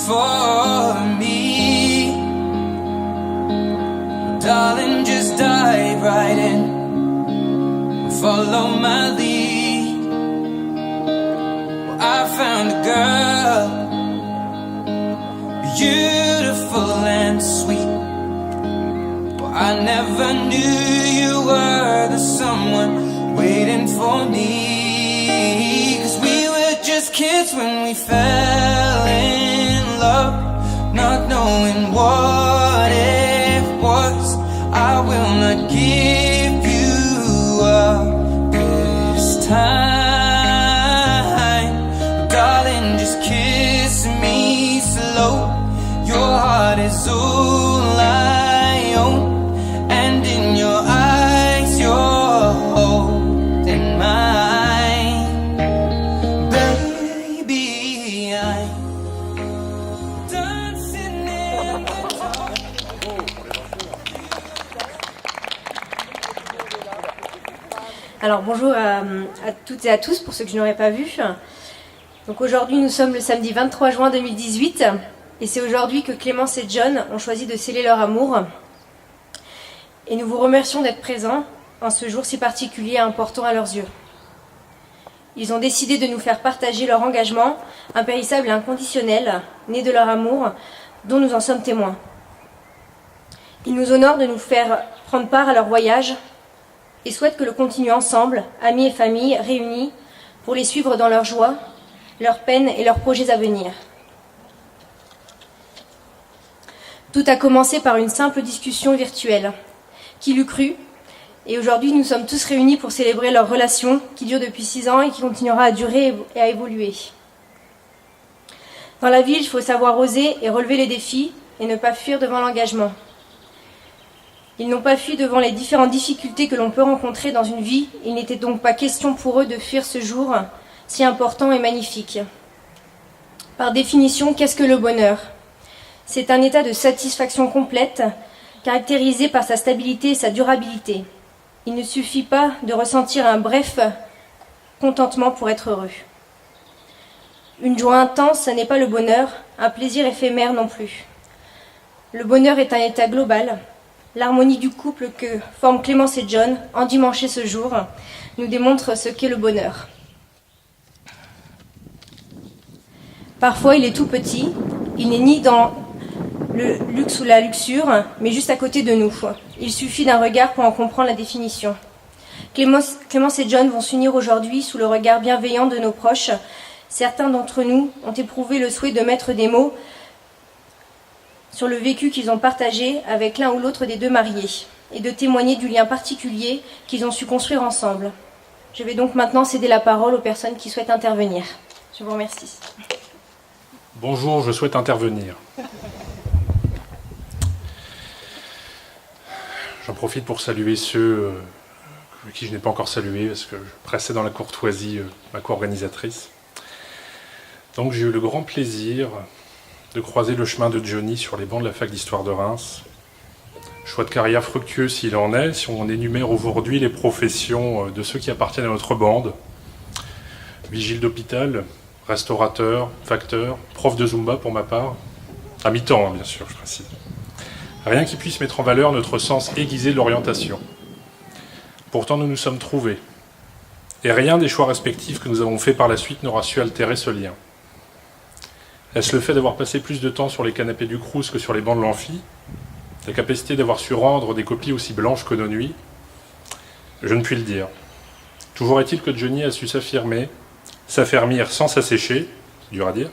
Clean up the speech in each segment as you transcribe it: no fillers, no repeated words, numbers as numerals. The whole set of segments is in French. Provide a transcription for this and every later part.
for me. Darling, just dive right in, follow my lead. Well, I found a girl, beautiful and sweet. Well, I never knew you were the someone waiting for me. 'Cause we were just kids when we fell in love, not knowing what it was. I will not give you up this time. Darling, just kiss me slow. Your heart is all I own, and in your eyes you're holding mine. Baby, I'm dancing in the dark. Alors bonjour à toutes et à tous pour ceux que je n'aurais pas vus. Donc aujourd'hui nous sommes le samedi 23 juin 2018 et c'est aujourd'hui que Clémence et John ont choisi de sceller leur amour. Et nous vous remercions d'être présents en ce jour si particulier et important à leurs yeux. Ils ont décidé de nous faire partager leur engagement impérissable et inconditionnel, né de leur amour, dont nous en sommes témoins. Ils nous honorent de nous faire prendre part à leur voyage et souhaitent que le continue ensemble, amis et familles réunis, pour les suivre dans leurs joies, leurs peines et leurs projets à venir. Tout a commencé par une simple discussion virtuelle. Qui l'eût cru? Et aujourd'hui, nous sommes tous réunis pour célébrer leur relation qui dure depuis 6 ans et qui continuera à durer et à évoluer. Dans la vie, il faut savoir oser et relever les défis et ne pas fuir devant l'engagement. Ils n'ont pas fui devant les différentes difficultés que l'on peut rencontrer dans une vie. Il n'était donc pas question pour eux de fuir ce jour si important et magnifique. Par définition, qu'est-ce que le bonheur? C'est un état de satisfaction complète, caractérisé par sa stabilité et sa durabilité. Il ne suffit pas de ressentir un bref contentement pour être heureux. Une joie intense, ce n'est pas le bonheur, un plaisir éphémère non plus. Le bonheur est un état global. L'harmonie du couple que forment Clémence et John, endimanchés ce jour, nous démontre ce qu'est le bonheur. Parfois, il est tout petit, il n'est ni dans le luxe ou la luxure, mais juste à côté de nous. Il suffit d'un regard pour en comprendre la définition. Clémence et John vont s'unir aujourd'hui sous le regard bienveillant de nos proches. Certains d'entre nous ont éprouvé le souhait de mettre des mots sur le vécu qu'ils ont partagé avec l'un ou l'autre des deux mariés et de témoigner du lien particulier qu'ils ont su construire ensemble. Je vais donc maintenant céder la parole aux personnes qui souhaitent intervenir. Je vous remercie. Bonjour, je souhaite intervenir. J'en profite pour saluer ceux qui je n'ai pas encore salué parce que je pressais dans la courtoisie ma co-organisatrice. Donc j'ai eu le grand plaisir de croiser le chemin de Johnny sur les bancs de la fac d'histoire de Reims. Choix de carrière fructueux s'il en est, si on énumère aujourd'hui les professions de ceux qui appartiennent à notre bande. Vigile d'hôpital, restaurateur, facteur, prof de Zumba pour ma part, à mi-temps bien sûr, je précise. Rien qui puisse mettre en valeur notre sens aiguisé de l'orientation. Pourtant nous nous sommes trouvés, et rien des choix respectifs que nous avons faits par la suite n'aura su altérer ce lien. Est-ce le fait d'avoir passé plus de temps sur les canapés du Crous que sur les bancs de l'amphi? La capacité d'avoir su rendre des copies aussi blanches que nos nuits? Je ne puis le dire. Toujours est-il que Johnny a su s'affermir sans s'assécher, c'est dur à dire,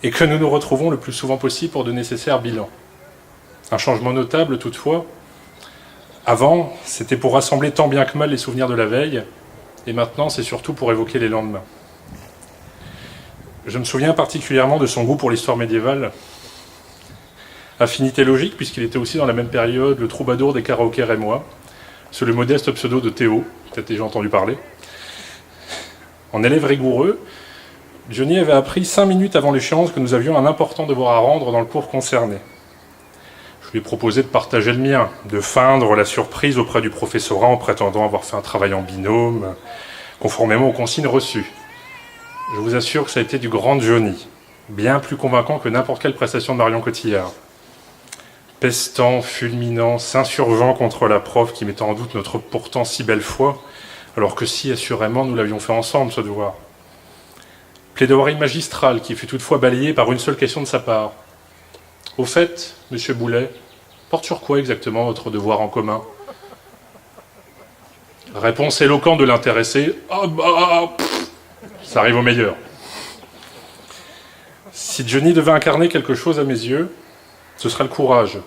et que nous nous retrouvons le plus souvent possible pour de nécessaires bilans. Un changement notable toutefois. Avant, c'était pour rassembler tant bien que mal les souvenirs de la veille, et maintenant c'est surtout pour évoquer les lendemains. Je me souviens particulièrement de son goût pour l'histoire médiévale. Affinité logique, puisqu'il était aussi dans la même période le troubadour des karaokés rémois, sous le modeste pseudo de Théo, peut-être déjà entendu parler. En élève rigoureux, Johnny avait appris 5 minutes avant l'échéance que nous avions un important devoir à rendre dans le cours concerné. Je lui ai proposé de partager le mien, de feindre la surprise auprès du professorat en prétendant avoir fait un travail en binôme, conformément aux consignes reçues. Je vous assure que ça a été du grand Johnny. bien plus convaincant que n'importe quelle prestation de Marion Cotillard. Pestant, fulminant, s'insurgeant contre la prof qui mettait en doute notre pourtant si belle foi, alors que si assurément nous l'avions fait ensemble ce devoir. Plaidoirie magistrale qui fut toutefois balayée par une seule question de sa part. Au fait, monsieur Boulet, porte sur quoi exactement votre devoir en commun? Réponse éloquente de l'intéressé. Ah bah, ça arrive au meilleur. Si Johnny devait incarner quelque chose à mes yeux, ce serait le courage.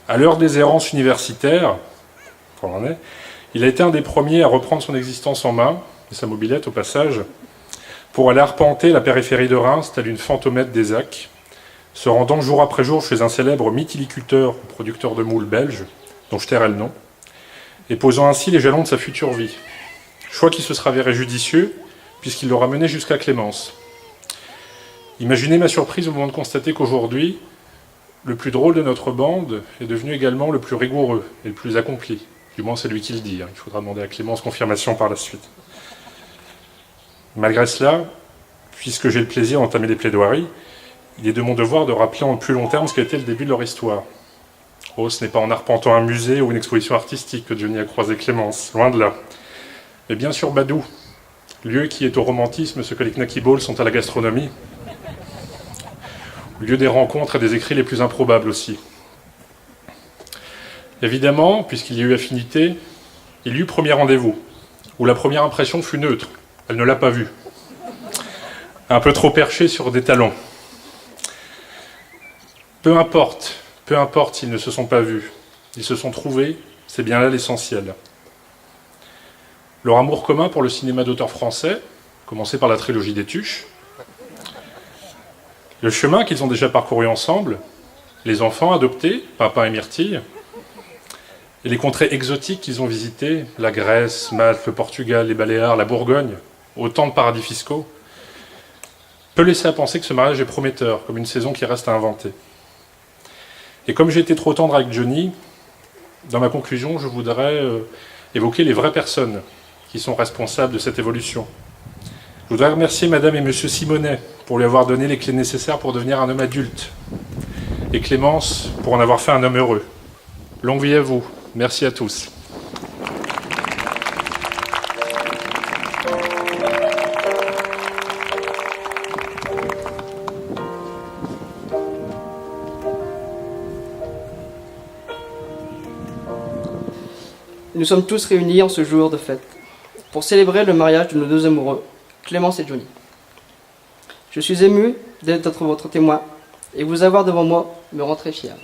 À l'heure des errances universitaires, il a été un des premiers à reprendre son existence en main, et sa mobilette au passage, pour aller arpenter la périphérie de Reims, telle une fantomette des Acs, se rendant jour après jour chez un célèbre mytiliculteur, producteur de moules belge, dont je tairai le nom, et posant ainsi les jalons de sa future vie. Choix qui se sera avéré judicieux, puisqu'il l'aura mené jusqu'à Clémence. Imaginez ma surprise au moment de constater qu'aujourd'hui, le plus drôle de notre bande est devenu également le plus rigoureux et le plus accompli. Du moins c'est lui qui le dit, il faudra demander à Clémence confirmation par la suite. Malgré cela, puisque j'ai le plaisir d'entamer les plaidoiries, il est de mon devoir de rappeler en plus long terme ce qu'a été le début de leur histoire. Oh, ce n'est pas en arpentant un musée ou une exposition artistique que Johnny a croisé Clémence, loin de là. Mais bien sûr Badou, lieu qui est au romantisme ce que les Knacky Balls sont à la gastronomie. Lieu des rencontres et des écrits les plus improbables aussi. Évidemment, puisqu'il y a eu affinité, il y eut premier rendez-vous, où la première impression fut neutre. Elle ne l'a pas vu. Un peu trop perché sur des talons. Peu importe s'ils ne se sont pas vus. Ils se sont trouvés, c'est bien là l'essentiel. Leur amour commun pour le cinéma d'auteur français, commencé par la trilogie des Tuches, le chemin qu'ils ont déjà parcouru ensemble, les enfants adoptés, Papa et Myrtille, et les contrées exotiques qu'ils ont visitées, la Grèce, Malte, le Portugal, les Baléares, la Bourgogne, autant de paradis fiscaux, peut laisser à penser que ce mariage est prometteur, comme une saison qui reste à inventer. Et comme j'ai été trop tendre avec Johnny, dans ma conclusion, je voudrais évoquer les vraies personnes qui sont responsables de cette évolution. Je voudrais remercier Madame et Monsieur Simonet pour lui avoir donné les clés nécessaires pour devenir un homme adulte, et Clémence pour en avoir fait un homme heureux. Longue vie à vous. Merci à tous. Nous sommes tous réunis en ce jour de fête pour célébrer le mariage de nos deux amoureux, Clémence et Johnny. Je suis ému d'être votre témoin et vous avoir devant moi me rend très fier.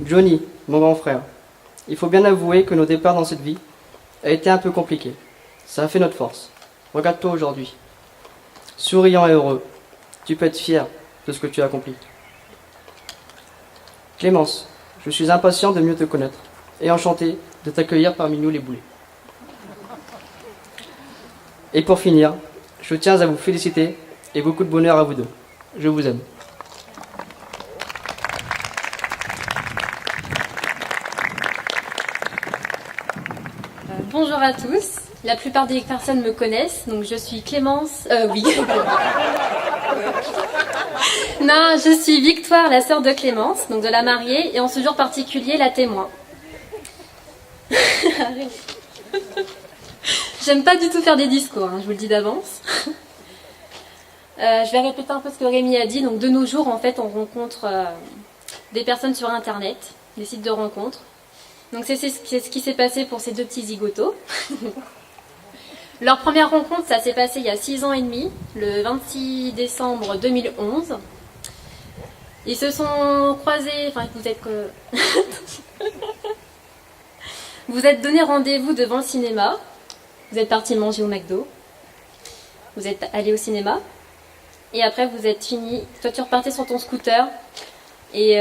Johnny, mon grand frère, il faut bien avouer que nos départs dans cette vie a été un peu compliqué. Ça a fait notre force. Regarde-toi aujourd'hui. Souriant et heureux, tu peux être fier de ce que tu as accompli. Clémence, je suis impatient de mieux te connaître et enchanté de t'accueillir parmi nous les Boulets. Et pour finir, je tiens à vous féliciter et beaucoup de bonheur à vous deux. Je vous aime. Bonjour à tous. La plupart des personnes me connaissent, donc je suis Clémence. Oui. Non, je suis Victoire, la sœur de Clémence, donc de la mariée, et en ce jour particulier, la témoin. J'aime pas du tout faire des discours, hein, je vous le dis d'avance. Je vais répéter un peu ce que Rémi a dit. Donc de nos jours, en fait, on rencontre des personnes sur Internet, des sites de rencontres. Donc c'est ce qui s'est passé pour ces deux petits zigotos. Leur première rencontre, ça s'est passé il y a 6 ans et demi, le 26 décembre 2011. Ils se sont croisés, enfin vous êtes vous êtes donné rendez-vous devant le cinéma. Vous êtes partis manger au McDo. Vous êtes allés au cinéma. Et après vous êtes finis. Toi tu repartais sur ton scooter. Et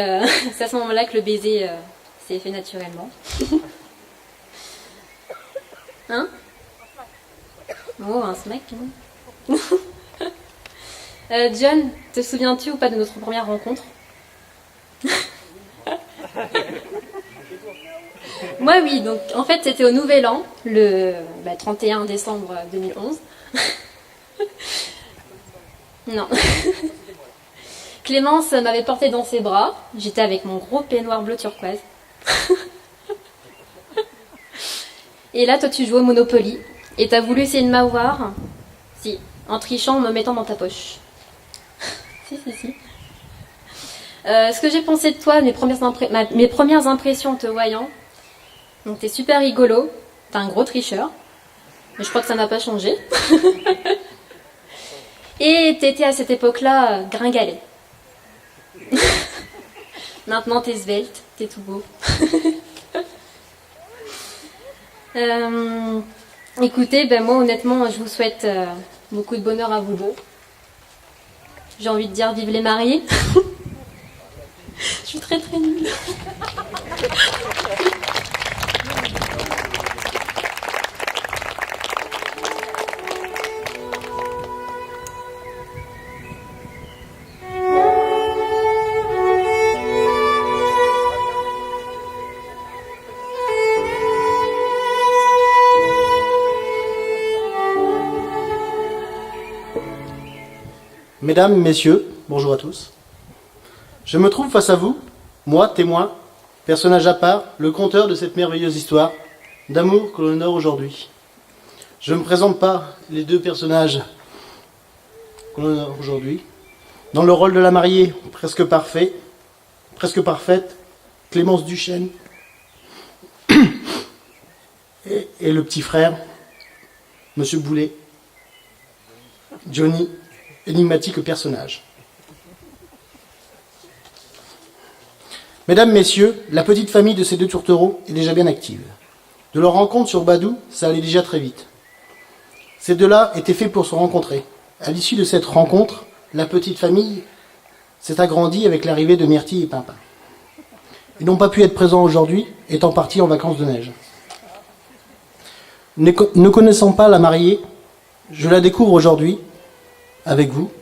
c'est à ce moment-là que le baiser s'est fait naturellement. Hein? Oh, un smack, hein. John, te souviens-tu ou pas de notre première rencontre? Moi oui, donc en fait c'était au Nouvel An, le 31 décembre 2011. Non. Clémence m'avait portée dans ses bras. J'étais avec mon gros peignoir bleu turquoise. Et là, toi, tu joues au Monopoly. Et t'as voulu essayer de m'avoir. Si, en trichant, en me mettant dans ta poche. Si. Ce que j'ai pensé de toi, mes premières impressions en te voyant. Donc, t'es super rigolo. T'es un gros tricheur. Mais je crois que ça n'a pas changé. Et t'étais à cette époque-là gringalet. Maintenant, t'es svelte. T'es tout beau. Écoutez, moi honnêtement, je vous souhaite beaucoup de bonheur à vous deux. J'ai envie de dire vive les mariés. Je suis très nulle. Mesdames, Messieurs, bonjour à tous. Je me trouve face à vous, moi, témoin, personnage à part, le conteur de cette merveilleuse histoire d'amour que l'on honore aujourd'hui. Je ne me présente pas les deux personnages que l'on honore aujourd'hui. Dans le rôle de la mariée presque parfaite, Clémence Duchesne, et le petit frère, Monsieur Boulet, Johnny, énigmatique personnage. Mesdames, Messieurs, la petite famille de ces deux tourtereaux est déjà bien active. De leur rencontre sur Badou, ça allait déjà très vite. Ces deux-là étaient faits pour se rencontrer. À l'issue de cette rencontre, la petite famille s'est agrandie avec l'arrivée de Myrtille et Pimpin. Ils n'ont pas pu être présents aujourd'hui, étant partis en vacances de neige. Ne connaissant pas la mariée, je la découvre aujourd'hui, avec vous.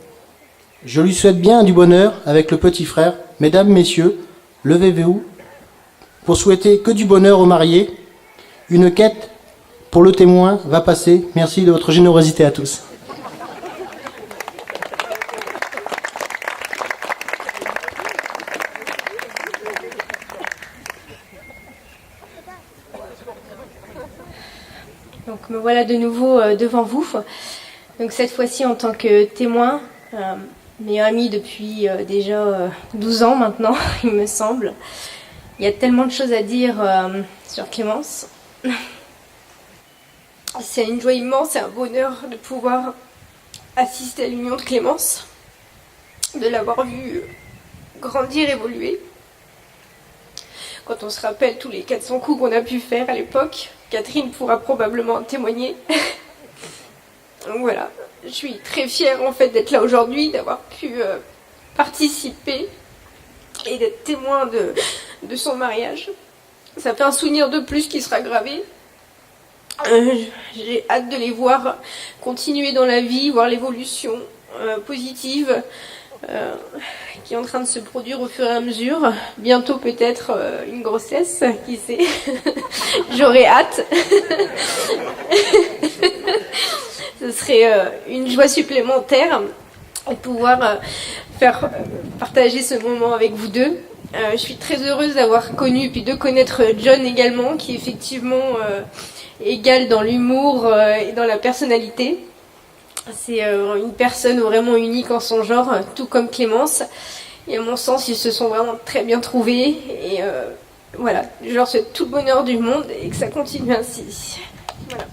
Je lui souhaite bien du bonheur avec le petit frère. Mesdames, Messieurs, levez-vous pour souhaiter que du bonheur aux mariés. Une quête pour le témoin va passer. Merci de votre générosité à tous. Donc me voilà de nouveau devant vous. Donc cette fois-ci en tant que témoin, meilleur ami depuis déjà 12 ans maintenant, il me semble. Il y a tellement de choses à dire sur Clémence. C'est une joie immense et un bonheur de pouvoir assister à l'union de Clémence, de l'avoir vue grandir, évoluer. Quand on se rappelle tous les 400 coups qu'on a pu faire à l'époque, Catherine pourra probablement en témoigner. Donc voilà, je suis très fière en fait d'être là aujourd'hui, d'avoir pu participer et d'être témoin de son mariage. Ça fait un souvenir de plus qui sera gravé. J'ai hâte de les voir continuer dans la vie, voir l'évolution positive qui est en train de se produire au fur et à mesure. Bientôt peut-être une grossesse, qui sait. J'aurai hâte. Ce serait une joie supplémentaire de pouvoir faire partager ce moment avec vous deux. Je suis très heureuse d'avoir connu, puis de connaître John également, qui est effectivement égal dans l'humour et dans la personnalité. C'est une personne vraiment unique en son genre, tout comme Clémence. Et à mon sens, ils se sont vraiment très bien trouvés. Et voilà, je leur souhaite tout le bonheur du monde et que ça continue ainsi. Voilà.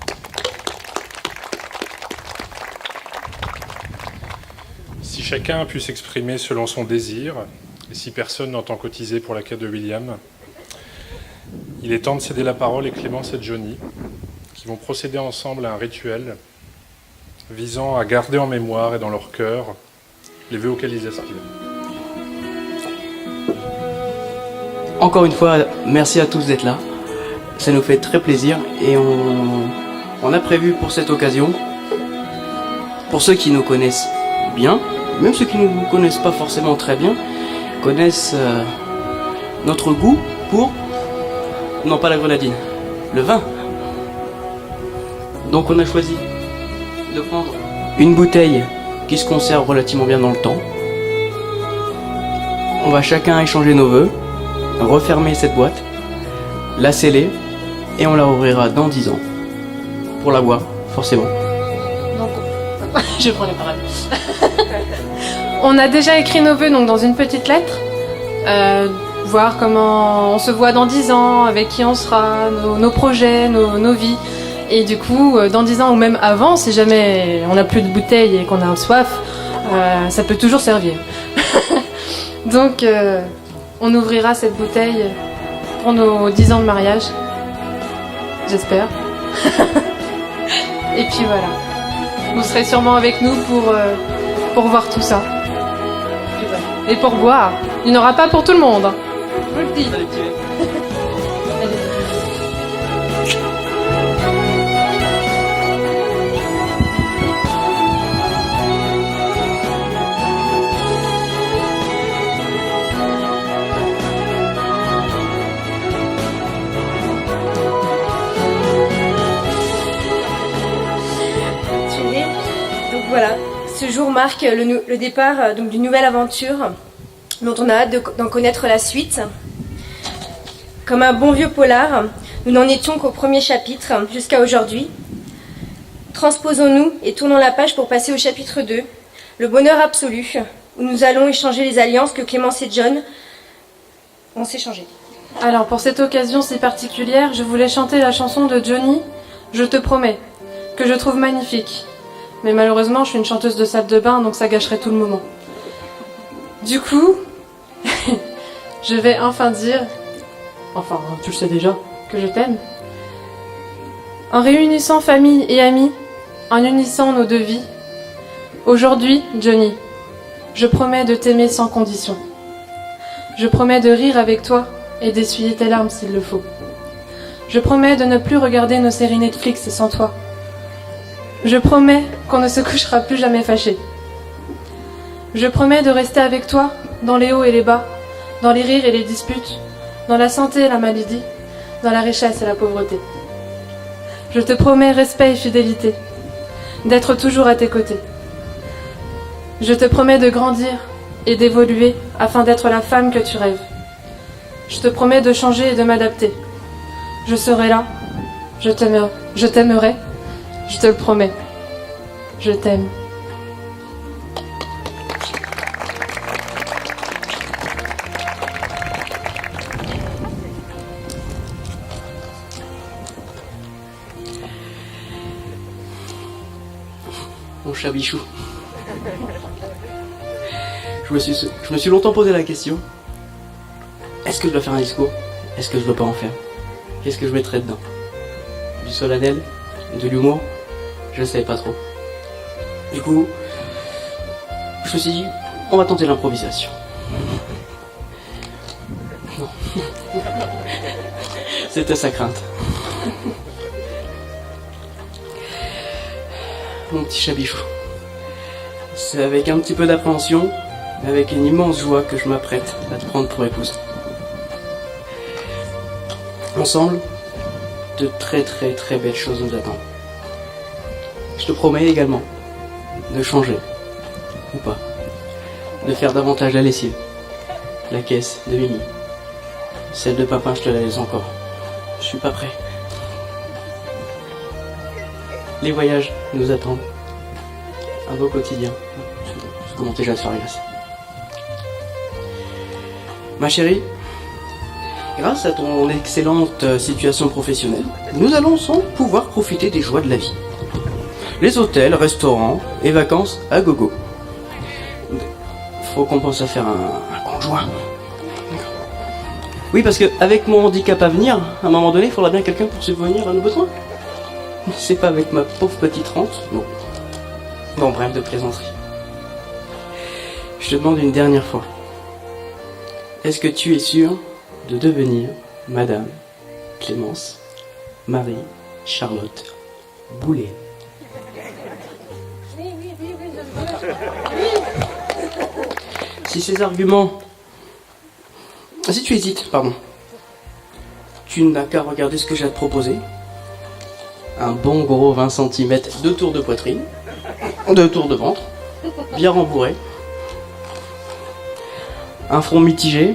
Si chacun a pu s'exprimer selon son désir, et si personne n'entend cotiser pour la quête de William, il est temps de céder la parole à Clémence et Johnny, qui vont procéder ensemble à un rituel visant à garder en mémoire et dans leur cœur les vœux auxquels ils aspirent. Encore une fois, merci à tous d'être là. Ça nous fait très plaisir et on a prévu pour cette occasion, pour ceux qui nous connaissent bien, même ceux qui ne nous connaissent pas forcément très bien, connaissent notre goût pour, non pas la grenadine, le vin. Donc on a choisi de prendre une bouteille qui se conserve relativement bien dans le temps. On va chacun échanger nos vœux, refermer cette boîte, la sceller, et on la ouvrira dans 10 ans. Pour la voir, forcément. Donc, je prends les paroles. On a déjà écrit nos vœux donc, dans une petite lettre. Voir comment on se voit dans 10 ans, avec qui on sera, nos projets, nos vies. Et du coup, dans 10 ans ou même avant, si jamais on n'a plus de bouteilles et qu'on a soif, ça peut toujours servir. Donc, on ouvrira cette bouteille pour nos 10 ans de mariage. J'espère. Et puis voilà. Vous serez sûrement avec nous pour voir tout ça. Et pour boire. Il n'y en aura pas pour tout le monde. Je vous le dis. Donc voilà, ce jour marque le départ donc d'une nouvelle aventure dont on a hâte d'en connaître la suite. Comme un bon vieux polar, nous n'en étions qu'au premier chapitre jusqu'à aujourd'hui. Transposons-nous et tournons la page pour passer au chapitre 2, le bonheur absolu, où nous allons échanger les alliances que Clémence et John ont s'échangées. Alors, pour cette occasion si particulière, je voulais chanter la chanson de Johnny, Je te promets, que je trouve magnifique. Mais malheureusement, je suis une chanteuse de salle de bain, donc ça gâcherait tout le moment. Du coup, je vais enfin dire, enfin, tu le sais déjà, que je t'aime. En réunissant famille et amis, en unissant nos deux vies, aujourd'hui, Johnny, je promets de t'aimer sans condition. Je promets de rire avec toi et d'essuyer tes larmes s'il le faut. Je promets de ne plus regarder nos séries Netflix sans toi. Je promets qu'on ne se couchera plus jamais fâchés. Je promets de rester avec toi dans les hauts et les bas, dans les rires et les disputes, dans la santé et la maladie, dans la richesse et la pauvreté. Je te promets respect et fidélité, d'être toujours à tes côtés. Je te promets de grandir et d'évoluer afin d'être la femme que tu rêves. Je te promets de changer et de m'adapter. Je serai là, je t'aimerai, je te le promets. Je t'aime. Mon chat bichou. Je me suis longtemps posé la question. Est-ce que je dois faire un discours? Est-ce que je dois pas en faire? Qu'est-ce que je mettrais dedans? Du solennel? De l'humour? Je sais pas trop. Du coup, je me suis dit, on va tenter l'improvisation. Non. C'était sa crainte. Mon petit chabichou. C'est avec un petit peu d'appréhension, mais avec une immense joie que je m'apprête à te prendre pour épouse. Ensemble, de très très très belles choses nous attendent. Je te promets également de changer, ou pas, de faire davantage la lessive, la caisse de Mimi, celle de papa, je te la laisse encore. Je suis pas prêt. Les voyages nous attendent. Un beau quotidien. Je commence déjà à se faire glace. Ma chérie, grâce à ton excellente situation professionnelle, nous allons sans pouvoir profiter des joies de la vie. Les hôtels, restaurants et vacances à gogo. Faut qu'on pense à faire un conjoint. Oui, parce que avec mon handicap à venir, à un moment donné, il faudra bien quelqu'un pour subvenir à nos besoins. C'est pas avec ma pauvre petite rente, non. Bon, bref, de plaisanterie. Je te demande une dernière fois. Est-ce que tu es sûre de devenir Madame Clémence Marie Charlotte Boulet? Si ces arguments... Si tu hésites, pardon. Tu n'as qu'à regarder ce que j'ai à te proposer. Un bon gros 20 cm de tour de poitrine, de tour de ventre, bien rembourré, un front mitigé,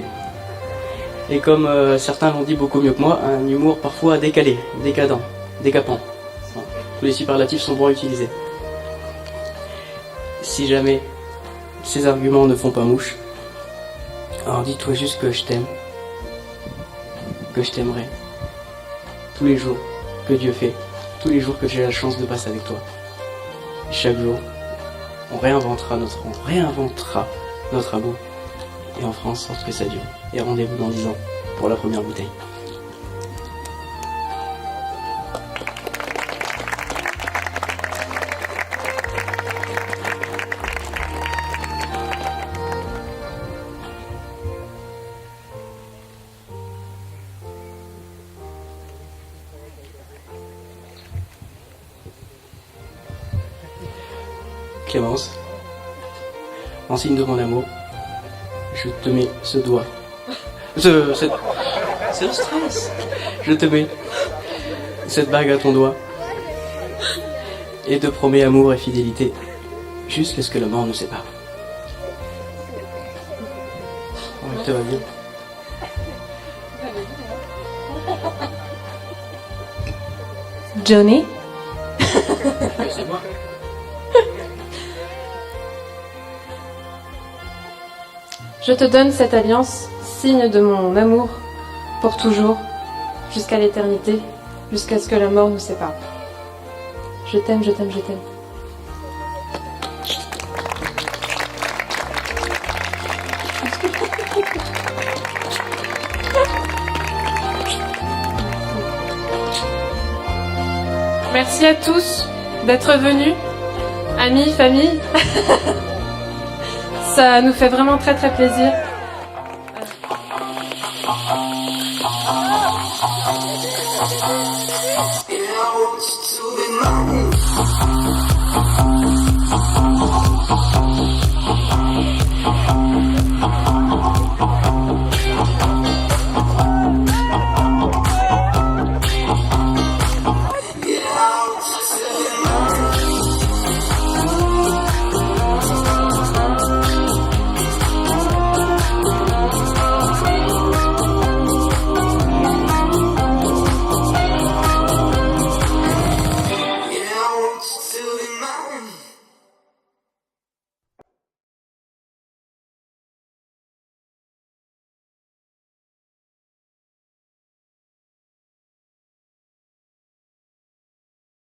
et comme certains l'ont dit beaucoup mieux que moi, un humour parfois décalé, décadent, décapant. Enfin, tous les superlatifs sont bons à utiliser. Si jamais ces arguments ne font pas mouche, alors dis-toi juste que je t'aime, que je t'aimerai, tous les jours que Dieu fait, tous les jours que j'ai la chance de passer avec toi. Chaque jour, on réinventera notre amour, et on fera en sorte que ça dure. Et rendez-vous dans 10 ans pour la première bouteille. Clémence, en signe de mon amour, je te mets ce doigt. C'est le stress. Je te mets cette bague à ton doigt et te promets amour et fidélité jusqu'à ce que la mort nous sépare. Ouais, ça va bien. Johnny? C'est moi. Je te donne cette alliance, signe de mon amour, pour toujours, jusqu'à l'éternité, jusqu'à ce que la mort nous sépare. Je t'aime, je t'aime, je t'aime. Merci à tous d'être venus, amis, famille. Ça nous fait vraiment très très plaisir.